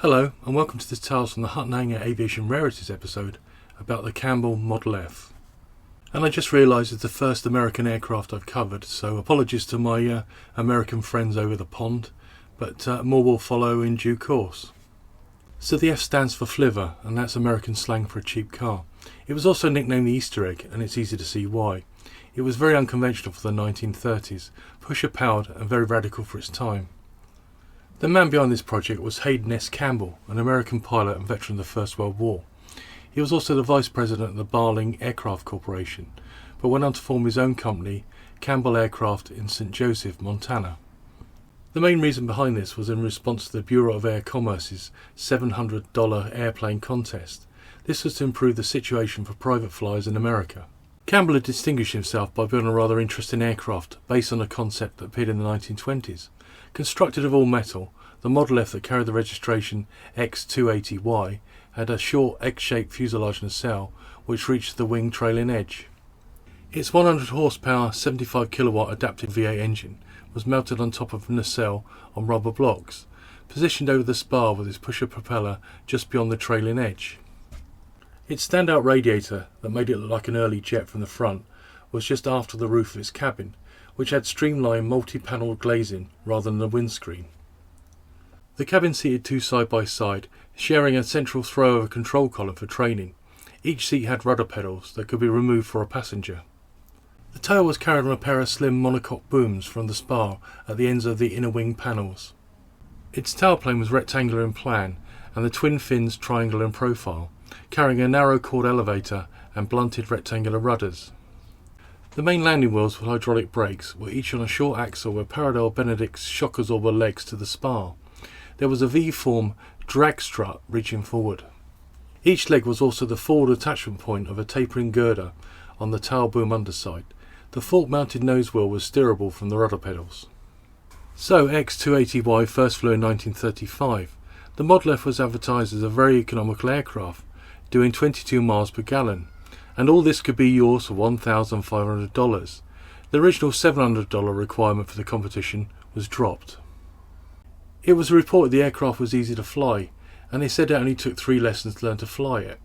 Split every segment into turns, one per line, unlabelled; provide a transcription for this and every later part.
Hello and welcome to this Tales from the Hut Hangar Aviation Rarities episode about the Campbell Model F. And I just realised it's the first American aircraft I've covered, so apologies to my American friends over the pond, but more will follow in due course. So the F stands for Flivver, and that's American slang for a cheap car. It was also nicknamed the Easter egg, and it's easy to see why. It was very unconventional for the 1930s, pusher powered and very radical for its time. The man behind this project was Hayden S. Campbell, an American pilot and veteran of the First World War. He was also the vice president of the Barling Aircraft Corporation, but went on to form his own company, Campbell Aircraft, in St. Joseph, Montana. The main reason behind this was in response to the Bureau of Air Commerce's $700 airplane contest. This was to improve the situation for private flyers in America. Campbell had distinguished himself by building a rather interesting aircraft based on a concept that appeared in the 1920s. Constructed of all metal, the Model F that carried the registration X280Y had a short X-shaped fuselage nacelle which reached the wing trailing edge. Its 100 horsepower 75 kilowatt adaptive V8 engine was mounted on top of the nacelle on rubber blocks, positioned over the spar with its pusher propeller just beyond the trailing edge. Its standout radiator, that made it look like an early jet from the front, was just after the roof of its cabin, which had streamlined multi-panelled glazing rather than a windscreen. The cabin seated two side by side, sharing a central throw of a control column for training. Each seat had rudder pedals that could be removed for a passenger. The tail was carried on a pair of slim monocoque booms from the spar at the ends of the inner wing panels. Its tailplane was rectangular in plan and the twin fins triangular in profile, carrying a narrow chord elevator and blunted rectangular rudders. The main landing wheels with hydraulic brakes were each on a short axle with parallel Benedict's shock absorber legs to the spar. There was a V-form drag strut reaching forward. Each leg was also the forward attachment point of a tapering girder on the tail boom underside. The fork-mounted nose wheel was steerable from the rudder pedals. So X280Y first flew in 1935. The Model F was advertised as a very economical aircraft, doing 22 miles per gallon. And all this could be yours for $1,500. The original $700 requirement for the competition was dropped. It was reported the aircraft was easy to fly, and they said it only took 3 lessons to learn to fly it.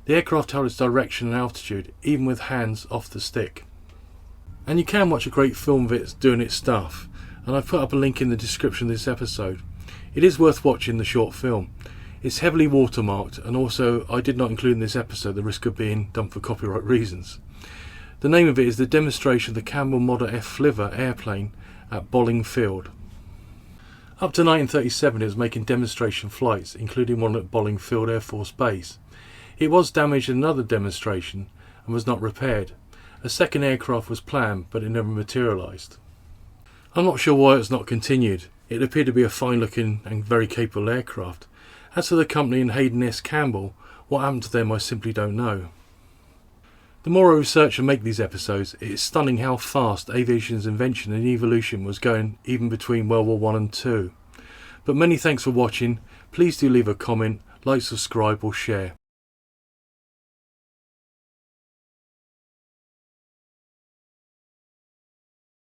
The aircraft held its direction and altitude, even with hands off the stick. And you can watch a great film of it doing its stuff, and I've put up a link in the description of this episode. It is worth watching the short film. It's heavily watermarked, and also I did not include in this episode the risk of being done for copyright reasons. The name of it is the demonstration of the Campbell Model F Flivver airplane at Bolling Field. Up to 1937 it was making demonstration flights, including one at Bolling Field Air Force Base. It was damaged in another demonstration and was not repaired. A second aircraft was planned, but it never materialised. I'm not sure why it's not continued. It appeared to be a fine looking and very capable aircraft. As for the company and Hayden S. Campbell, what happened to them I simply don't know. The more I research and make these episodes, it is stunning how fast aviation's invention and evolution was going even between World War I and II. But many thanks for watching. Please do leave a comment, like, subscribe or share.